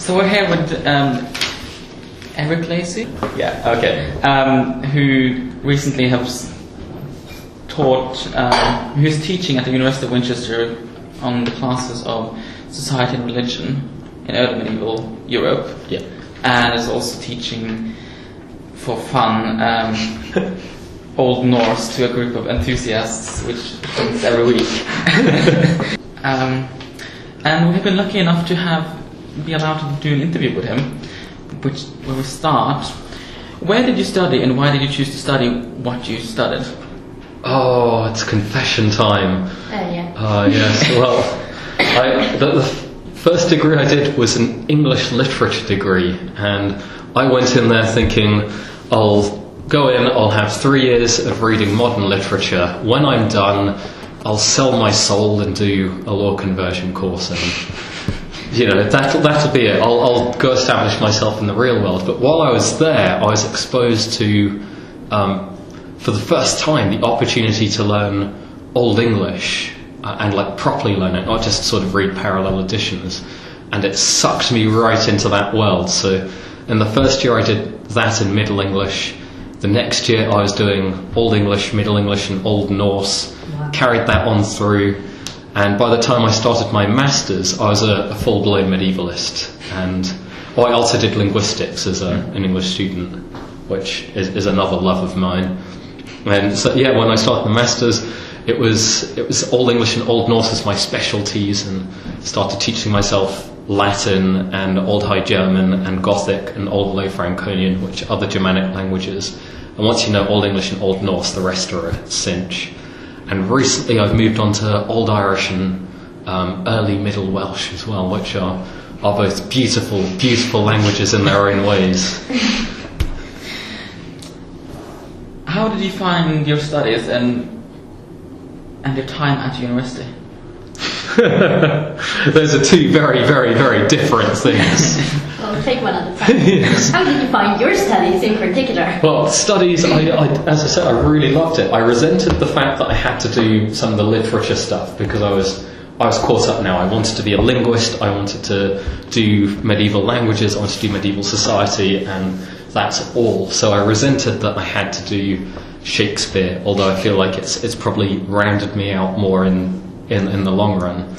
So we're here with Eric Lacey. Yeah, okay. Who recently has taught, who's teaching at the University of Winchester on the classes of society and religion in early medieval Europe. Yeah. And is also teaching for fun Old Norse to a group of enthusiasts, which happens every week. And we've been lucky enough to be allowed to do an interview with him, where we start. Where did you study, and why did you choose to study what you studied? Oh, it's confession time. Yeah. Yes. Well, the first degree I did was an English literature degree, and I went in there thinking, I'll go in, I'll have 3 years of reading modern literature. When I'm done, I'll sell my soul and do a law conversion course, and that'll be it. I'll go establish myself in the real world. But while I was there, I was exposed to, for the first time, the opportunity to learn Old English and properly learn it, not just sort of read parallel editions. And it sucked me right into that world. So in the first year I did that in Middle English. The next year I was doing Old English, Middle English and Old Norse. Wow. Carried that on through. And by the time I started my masters, I was a full-blown medievalist. And I also did linguistics as an English student, which is another love of mine. And so, yeah, when I started my masters, it was Old English and Old Norse as my specialties, and started teaching myself Latin and Old High German and Gothic and Old Low Franconian, which are the Germanic languages. And once you know Old English and Old Norse, the rest are a cinch. And recently I've moved on to Old Irish and early Middle Welsh as well, which are both beautiful, beautiful languages in their own ways. How did you find your studies and your time at university? Those are two very, very, very different things. Well, take one at a time. Yes. How did you find your studies in particular? Well, studies, as I said, I really loved it. I resented the fact that I had to do some of the literature stuff because I was caught up now. I wanted to be a linguist, I wanted to do medieval languages, I wanted to do medieval society, and that's all. So I resented that I had to do Shakespeare, although I feel like it's probably rounded me out more in the long run.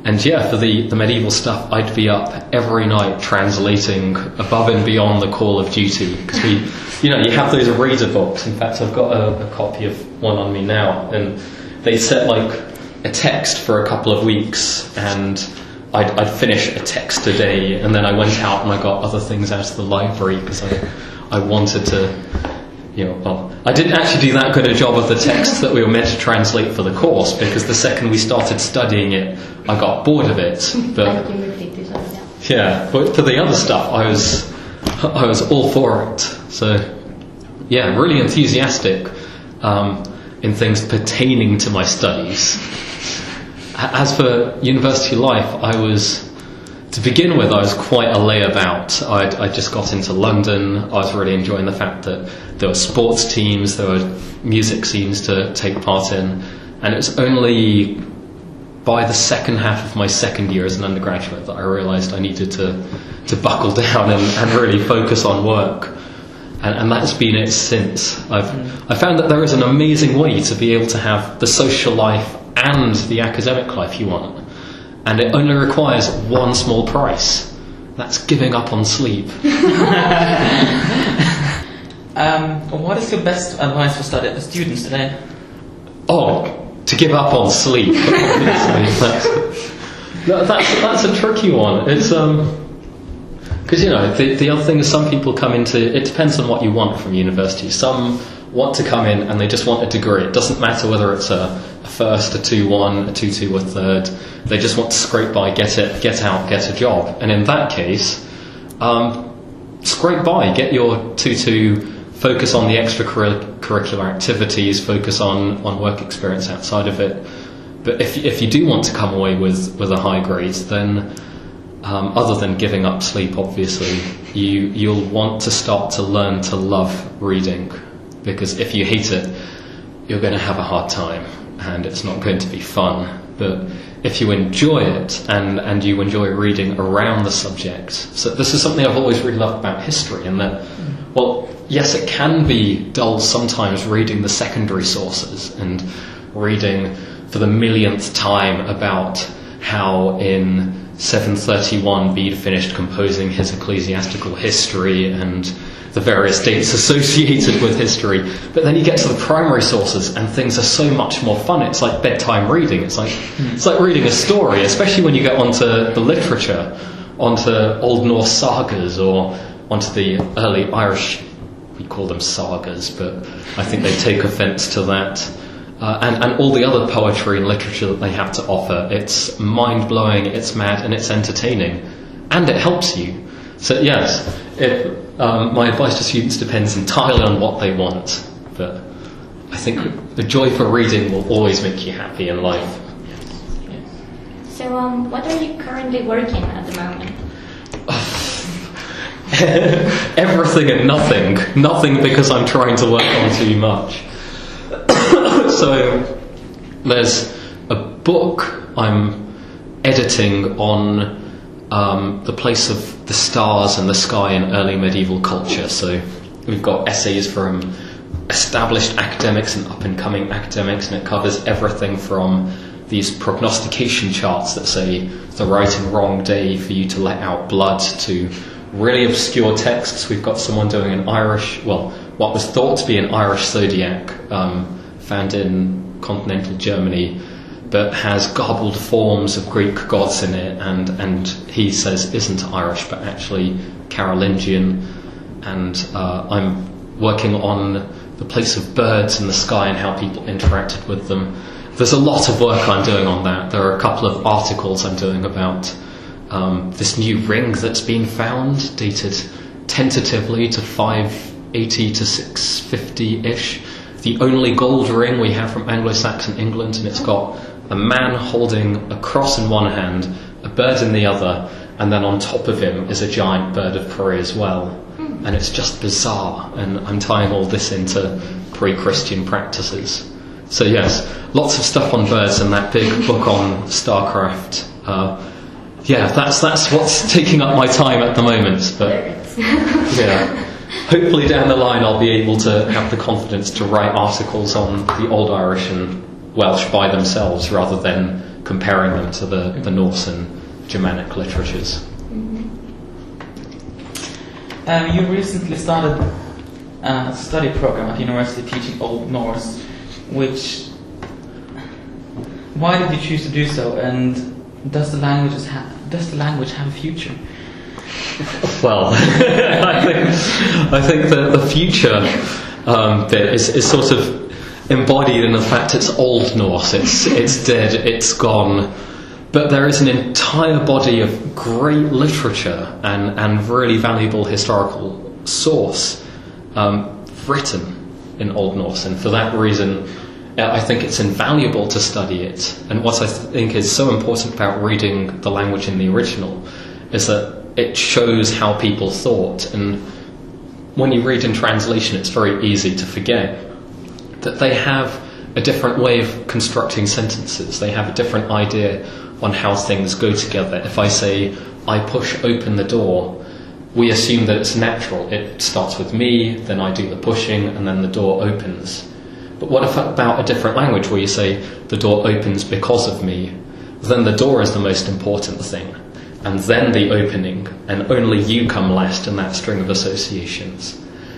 And yeah, for the medieval stuff, I'd be up every night translating above and beyond the call of duty, because you have those reader books. In fact, I've got a copy of one on me now, and they set a text for a couple of weeks, and I'd finish a text a day, and then I went out and I got other things out of the library because I wanted to. I didn't actually do that good a job of the text that we were meant to translate for the course, because the second we started studying it, I got bored of it. But yeah, but for the other stuff, I was all for it. So yeah, really enthusiastic in things pertaining to my studies. As for university life, to begin with, I was quite a layabout. I just got into London. I was really enjoying the fact that there were sports teams, there were music scenes to take part in, and it was only by the second half of my second year as an undergraduate that I realised I needed to buckle down and really focus on work. And that's been it since. I found that there is an amazing way to be able to have the social life and the academic life you want. And it only requires one small price. That's giving up on sleep. What is your best advice for students today? Oh, to give up on sleep. That's a tricky one. It's because the other thing is some people come into. It depends on what you want from university. Some want to come in and they just want a degree. It doesn't matter whether it's a first, a 2-1, a 2-2, a third. They just want to scrape by, get out, get a job. And in that case, scrape by, get your 2-2, focus on the extracurricular activities, focus on work experience outside of it. But if you do want to come away with a high grade, then other than giving up sleep, obviously, you'll want to start to learn to love reading. Because if you hate it, you're going to have a hard time, and it's not going to be fun. But if you enjoy it and you enjoy reading around the subject, so this is something I've always really loved about history, in that, well, yes, it can be dull sometimes reading the secondary sources and reading for the millionth time about how in 731 Bede finished composing his ecclesiastical history and the various dates associated with history. But then you get to the primary sources and things are so much more fun. It's like bedtime reading. It's like reading a story, especially when you get onto the literature, onto Old Norse sagas or onto the early Irish, we call them sagas, but I think they take offence to that. And all the other poetry and literature that they have to offer. It's mind-blowing, it's mad, and it's entertaining. And it helps you. So yes, my advice to students depends entirely on what they want. But I think the joy for reading will always make you happy in life. So what are you currently working at the moment? Everything and nothing. Nothing because I'm trying to work on too much. So there's a book I'm editing on the place of the stars and the sky in early medieval culture. So we've got essays from established academics and up-and-coming academics, and it covers everything from these prognostication charts that say the right and wrong day for you to let out blood, to really obscure texts. We've got someone doing an Irish, well, what was thought to be an Irish zodiac, found in continental Germany, but has garbled forms of Greek gods in it, and he says isn't Irish but actually Carolingian. And I'm working on the place of birds in the sky and how people interacted with them. There's a lot of work I'm doing on that. There are a couple of articles I'm doing about this new ring that's been found, dated tentatively to 580 to 650-ish. The only gold ring we have from Anglo-Saxon England, and it's got a man holding a cross in one hand, a bird in the other, and then on top of him is a giant bird of prey as well. And it's just bizarre, and I'm tying all this into pre-Christian practices. So yes, lots of stuff on birds and that big book on StarCraft. That's what's taking up my time at the moment. But yeah. Hopefully down the line I'll be able to have the confidence to write articles on the Old Irish and Welsh by themselves rather than comparing them to the Norse and Germanic literatures. You recently started a study program at university teaching Old Norse, why did you choose to do so, and does the language have a future? Well, I think that the future bit is sort of embodied in the fact it's Old Norse, it's dead, it's gone. But there is an entire body of great literature and really valuable historical source written in Old Norse, and for that reason I think it's invaluable to study it. And what I think is so important about reading the language in the original is that it shows how people thought, and when you read in translation it's very easy to forget that they have a different way of constructing sentences. They have a different idea on how things go together. If I say, I push open the door, we assume that it's natural. It starts with me, then I do the pushing, and then the door opens. But what about a different language where you say, the door opens because of me? Then the door is the most important thing, and then the opening, and only you come last in that string of associations.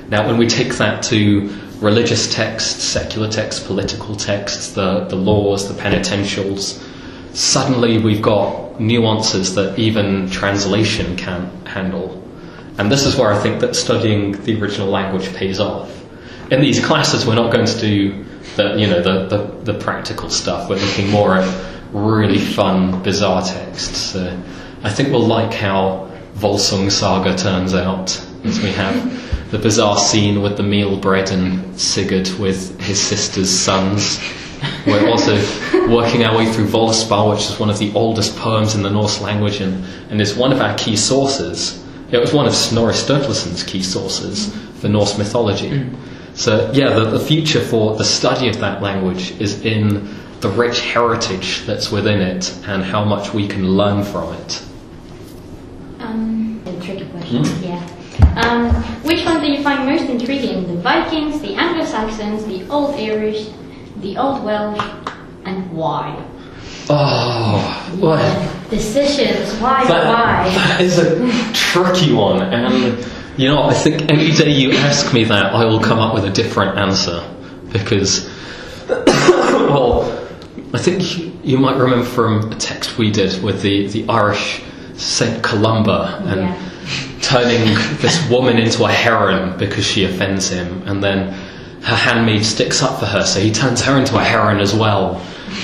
Now, when we take that to religious texts, secular texts, political texts, the laws, the penitentials, suddenly we've got nuances that even translation can't handle. And this is where I think that studying the original language pays off. In these classes we're not going to do the practical stuff. We're looking more at really fun, bizarre texts. I think we'll like how Volsung Saga turns out, as we have the bizarre scene with the meal bread and Sigurd with his sister's sons. We're also working our way through Völuspá, which is one of the oldest poems in the Norse language and is one of our key sources. It was one of Snorri Sturluson's key sources for Norse mythology. So yeah, the future for the study of that language is in the rich heritage that's within it and how much we can learn from it. A tricky question, yeah. Which one do you find most intriguing? The Vikings, the Anglo-Saxons, the Old Irish, the Old Welsh, and why? Oh, well, decisions. Why? That is a tricky one, and I think any day you ask me that, I will come up with a different answer because, well, I think you might remember from a text we did with the Irish Saint Columba and turning this woman into a heron because she offends him, and then her handmaid sticks up for her, so he turns her into a heron as well.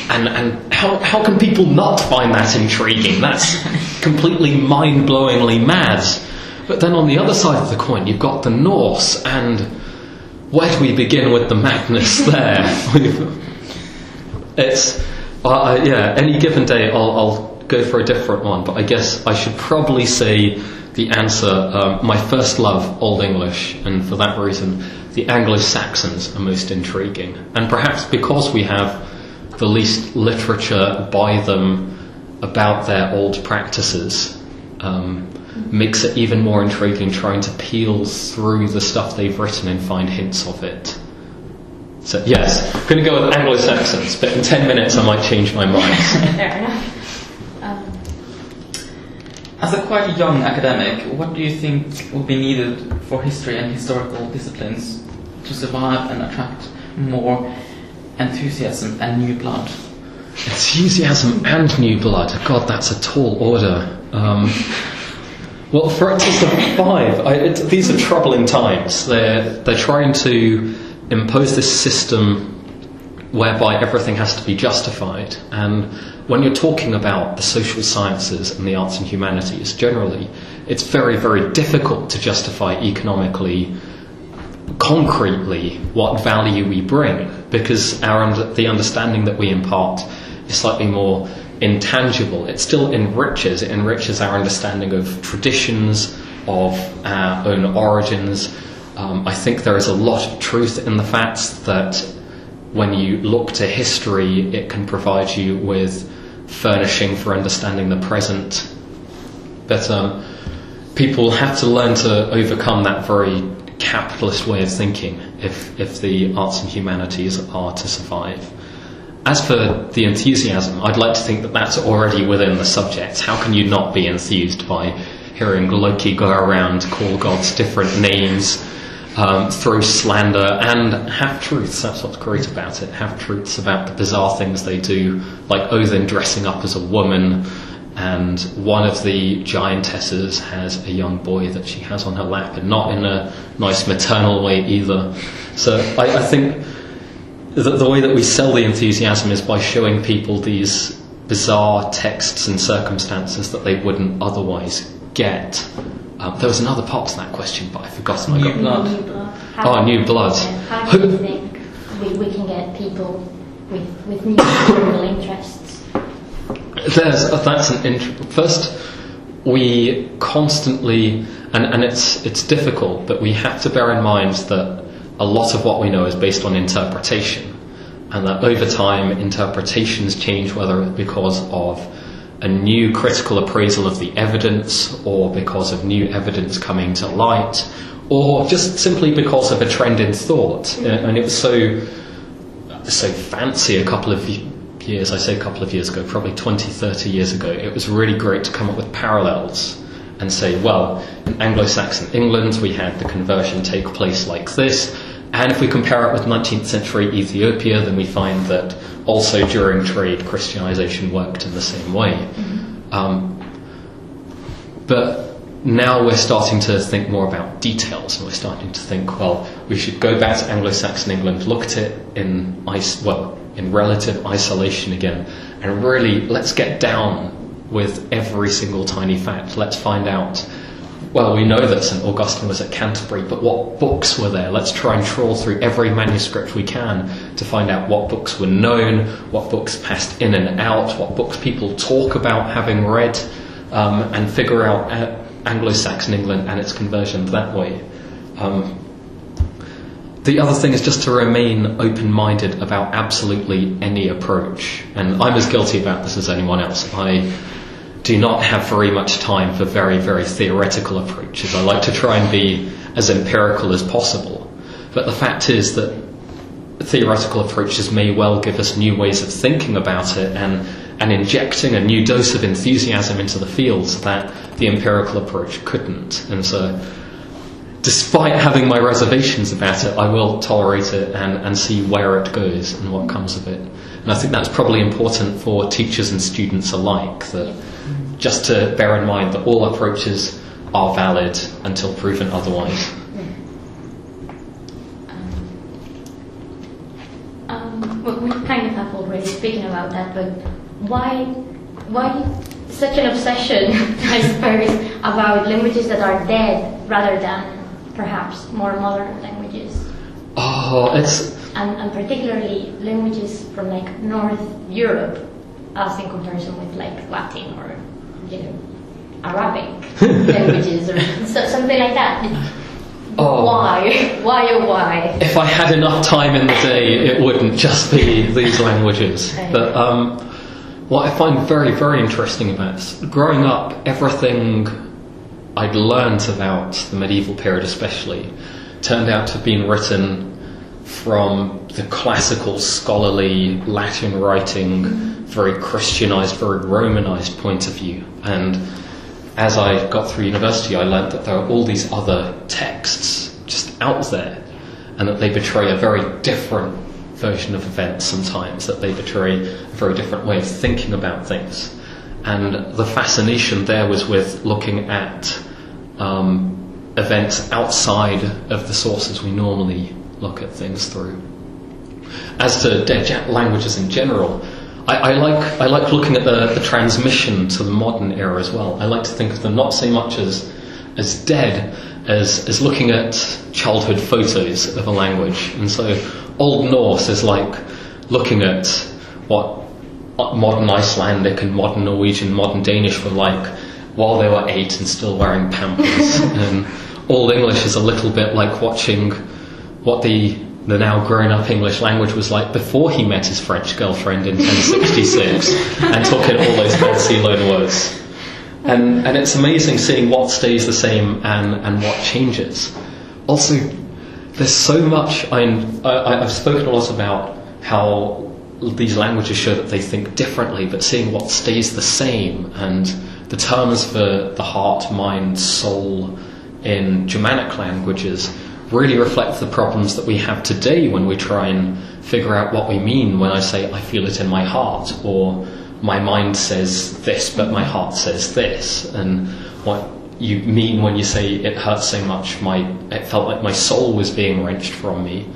And how can people not find that intriguing? That's completely mind-blowingly mad. But then on the other side of the coin, you've got the Norse, and where do we begin with the madness there? It's any given day I'll go for a different one, but I guess I should probably say the answer, my first love, Old English, and for that reason the Anglo-Saxons are most intriguing. And perhaps because we have the least literature by them about their old practices, makes it even more intriguing trying to peel through the stuff they've written and find hints of it. So yes, I'm going to go with Anglo-Saxons, but in 10 minutes I might change my mind. Fair enough. As a quite young academic, what do you think will be needed for history and historical disciplines to survive and attract more enthusiasm and new blood? Enthusiasm and new blood. God, that's a tall order. Well, for it to survive, these are troubling times. They're trying to impose this system whereby everything has to be justified. And when you're talking about the social sciences and the arts and humanities generally, it's very, very difficult to justify economically, concretely, what value we bring, because the understanding that we impart is slightly more intangible. It still enriches our understanding of traditions, of our own origins. I think there is a lot of truth in the fact that when you look to history, it can provide you with furnishing for understanding the present. But people have to learn to overcome that very capitalist way of thinking if the arts and humanities are to survive. As for the enthusiasm, I'd like to think that that's already within the subject. How can you not be enthused by hearing Loki go around, call gods different names, throw slander, and half-truths? That's what's great about it. Half-truths about the bizarre things they do, like Odin dressing up as a woman, and one of the giantesses has a young boy that she has on her lap, and not in a nice maternal way either. So I think the way that we sell the enthusiasm is by showing people these bizarre texts and circumstances that they wouldn't otherwise get. There was another part to that question, but I've forgotten. New blood. New blood. How do you think we can get people with new historical interests? First, we constantly, and it's difficult, but we have to bear in mind that a lot of what we know is based on interpretation, and that over time interpretations change, whether it's because of a new critical appraisal of the evidence, or because of new evidence coming to light, or just simply because of a trend in thought. And it was so fancy a couple of years, I say a couple of years ago, probably 20, 30 years ago, it was really great to come up with parallels and say, well, in Anglo-Saxon England we had the conversion take place like this, and if we compare it with 19th century Ethiopia, then we find that also during trade Christianization worked in the same way. But now we're starting to think more about details, and we're starting to think, well, we should go back to Anglo-Saxon England, look at it in relative isolation again, and really let's get down with every single tiny fact. Let's find out, well, we know that St. Augustine was at Canterbury, but what books were there? Let's try and trawl through every manuscript we can to find out what books were known, what books passed in and out, what books people talk about having read, and figure out Anglo-Saxon England and its conversion that way. the other thing is just to remain open-minded about absolutely any approach. And I'm as guilty about this as anyone else. I do not have very much time for very, very theoretical approaches. I like to try and be as empirical as possible. But the fact is that theoretical approaches may well give us new ways of thinking about it and injecting a new dose of enthusiasm into the fields that the empirical approach couldn't. And so, despite having my reservations about it, I will tolerate it and see where it goes and what comes of it. And I think that's probably important for teachers and students alike, that just to bear in mind that all approaches are valid until proven otherwise. Well, we kind of have already spoken about that, but why such an obsession, I suppose, about languages that are dead rather than perhaps more modern languages? And particularly languages from like North Europe, as in comparison with like Latin or Arabic languages or something like that. Why? Why? If I had enough time in the day, it wouldn't just be these languages. But what I find very, very interesting about this, growing up, everything I'd learnt about the medieval period especially turned out to have been written from the classical, scholarly, Latin writing, very Christianized, very Romanized point of view. And as I got through university, I learnt that there are all these other texts just out there, and that they betray a very different version of events sometimes, that they betray a very different way of thinking about things. And the fascination there was with looking at events outside of the sources we normally look at things through. As to dead languages in general, I like looking at the transmission to the modern era as well. I like to think of them not so much as dead as looking at childhood photos of a language. And so Old Norse is like looking at what modern Icelandic and modern Norwegian, modern Danish were like while they were 8 and still wearing pampers. And Old English is a little bit like watching what the now grown-up English language was like before he met his French girlfriend in 1066 and took in all those fancy loan words. And it's amazing seeing what stays the same and what changes. Also, there's so much. I've spoken a lot about how these languages show that they think differently, but seeing what stays the same, and the terms for the heart, mind, soul in Germanic languages really reflect the problems that we have today when we try and figure out what we mean when I say I feel it in my heart, or my mind says this but my heart says this, and what you mean when you say it hurts so much, it felt like my soul was being wrenched from me.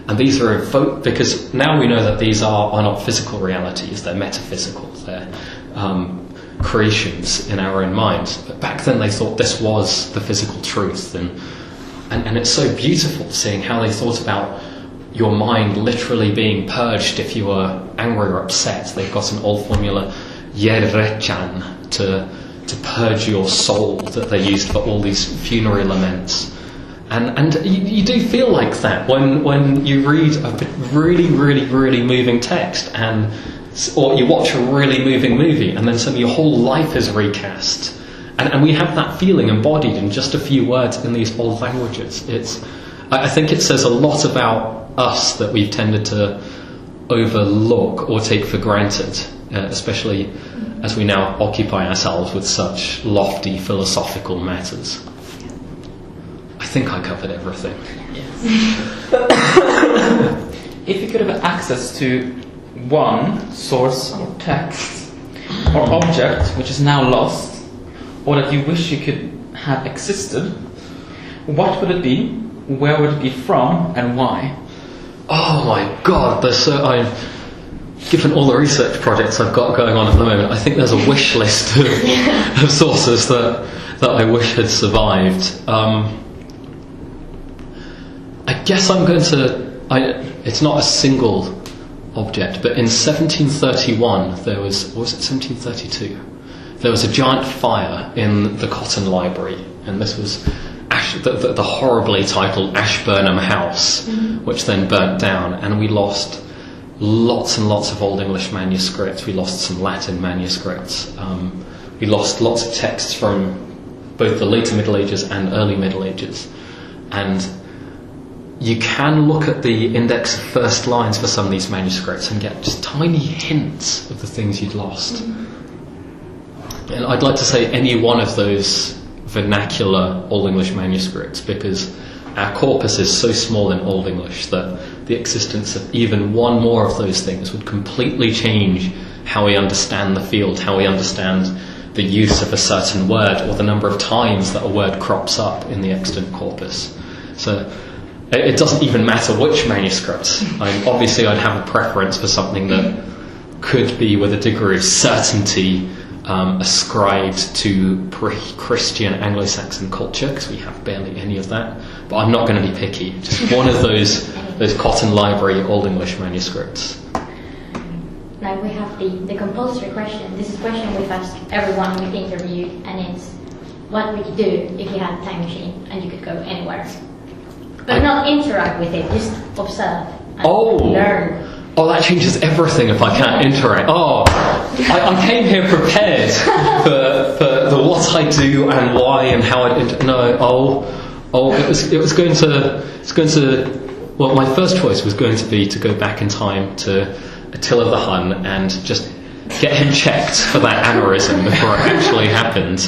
And these are evoked because now we know that these are not physical realities, they're metaphysical, they're creations in our own minds. But back then they thought this was the physical truth, and it's so beautiful seeing how they thought about your mind literally being purged if you were angry or upset. They've got an old formula, yerrechan, to purge your soul, that they used for all these funerary laments. And you do feel like that when you read a really, really, really moving text, or you watch a really moving movie, and then suddenly your whole life is recast. And we have that feeling embodied in just a few words in these old languages. I think it says a lot about us that we've tended to overlook or take for granted, especially as we now occupy ourselves with such lofty philosophical matters. I think I covered everything. Yes. If you could have access to one source or text or object which is now lost, or that you wish you could have existed, what would it be, where would it be from, and why? Oh my God, given all the research projects I've got going on at the moment, I think there's a wish list of sources that I wish had survived. I guess I'm going to... it's not a single object, but in 1731 there was... or was it 1732? There was a giant fire in the Cotton Library, and this was the horribly titled Ashburnham House, which then burnt down, and we lost lots and lots of Old English manuscripts. We lost some Latin manuscripts. We lost lots of texts from both the later Middle Ages and early Middle Ages. And you can look at the index of first lines for some of these manuscripts and get just tiny hints of the things you'd lost. And I'd like to say any one of those vernacular Old English manuscripts, because our corpus is so small in Old English that the existence of even one more of those things would completely change how we understand the field, how we understand the use of a certain word, or the number of times that a word crops up in the extant corpus. So it doesn't even matter which manuscript. Obviously I'd have a preference for something that could be with a degree of certainty ascribed to pre-Christian Anglo-Saxon culture, because we have barely any of that. But I'm not going to be picky. Just one of those Cotton Library Old English manuscripts. Now we have the compulsory question. This is a question we've asked everyone we've interviewed, and it's, what would you do if you had a time machine and you could go anywhere? But not interact with it, just observe and learn. Oh, that changes everything if I can't interact. I came here prepared for the what I do and why and how I it was going to. Well, my first choice was going to be to go back in time to Attila the Hun and just get him checked for that aneurysm before it actually happened.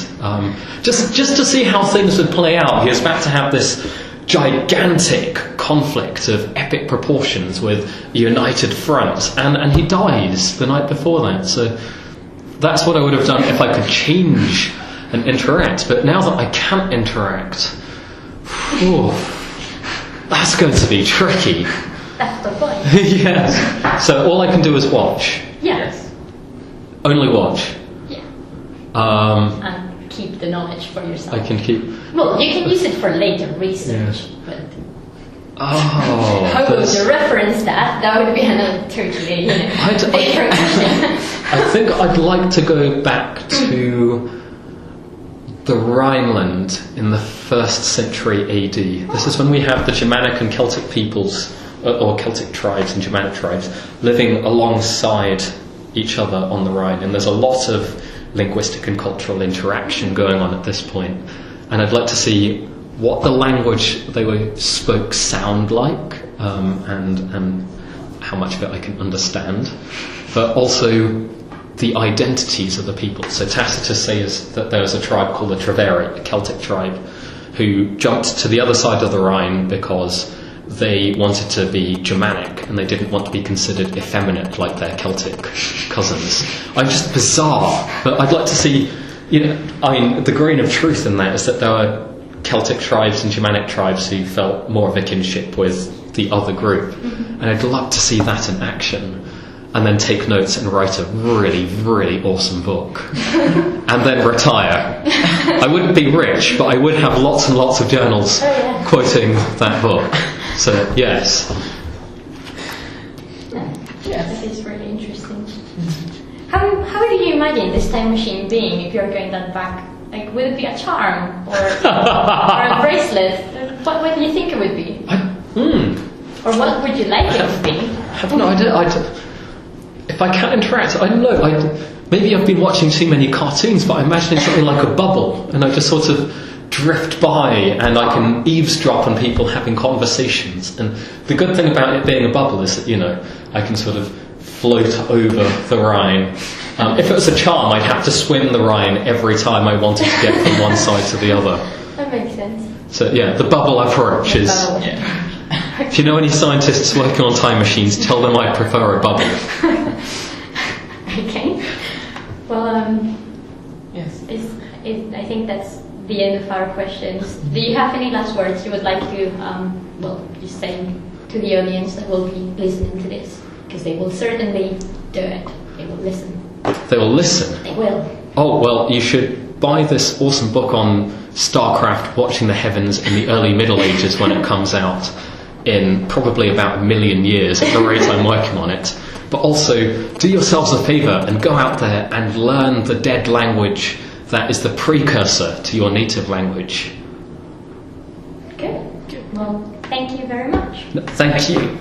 Just to see how things would play out. He was about to have this gigantic conflict of epic proportions with a united front, and he dies the night before that. So that's what I would have done if I could change and interact. But now that I can't interact, that's going to be tricky. That's the point. Yes. So all I can do is watch. Yes. Only watch. Yeah. And keep the knowledge for yourself. I can keep. Well, you can use it for later research, but how would you reference that? That would be another totally different question. I think I'd like to go back to the Rhineland in the 1st century AD. This is when we have the Germanic and Celtic peoples, or Celtic tribes and Germanic tribes, living alongside each other on the Rhine. And there's a lot of linguistic and cultural interaction going on at this point. And I'd like to see what the language they spoke sound like, and how much of it I can understand, but also the identities of the people. So Tacitus says that there was a tribe called the Treveri, a Celtic tribe, who jumped to the other side of the Rhine because they wanted to be Germanic and they didn't want to be considered effeminate like their Celtic cousins. I'm just bizarre, but I'd like to see, the grain of truth in that is that there are Celtic tribes and Germanic tribes who felt more of a kinship with the other group, and I'd love to see that in action. And then take notes and write a really, really awesome book. And then retire. I wouldn't be rich, but I would have lots and lots of journals quoting that book. So, yes. Yeah, that is really interesting. How do you imagine this time machine being if you're going that back? Like, would it be a charm or a bracelet? What do you think it would be? Or what would you like it to be? I have no idea. If I can't interact, I don't know. Maybe I've been watching too many cartoons, but I imagine it's something like a bubble, and I just sort of drift by, and I can eavesdrop on people having conversations. And the good thing about it being a bubble is that, I can sort of float over the Rhine. If it was a charm, I'd have to swim the Rhine every time I wanted to get from one side to the other. That makes sense. So, the bubble approach is... If you know any scientists working on time machines, tell them I prefer a bubble. Okay. Well, yes. I think that's the end of our questions. Do you have any last words you would like to, just say to the audience that will be listening to this? Because they will certainly do it. They will listen. They will listen? They will. Oh, well, you should buy this awesome book on StarCraft, Watching the Heavens in the early Middle Ages when it comes out in probably about 1 million years at the rate I'm working on it. But also, do yourselves a favour and go out there and learn the dead language that is the precursor to your native language. Well, thank you very much. Thank you.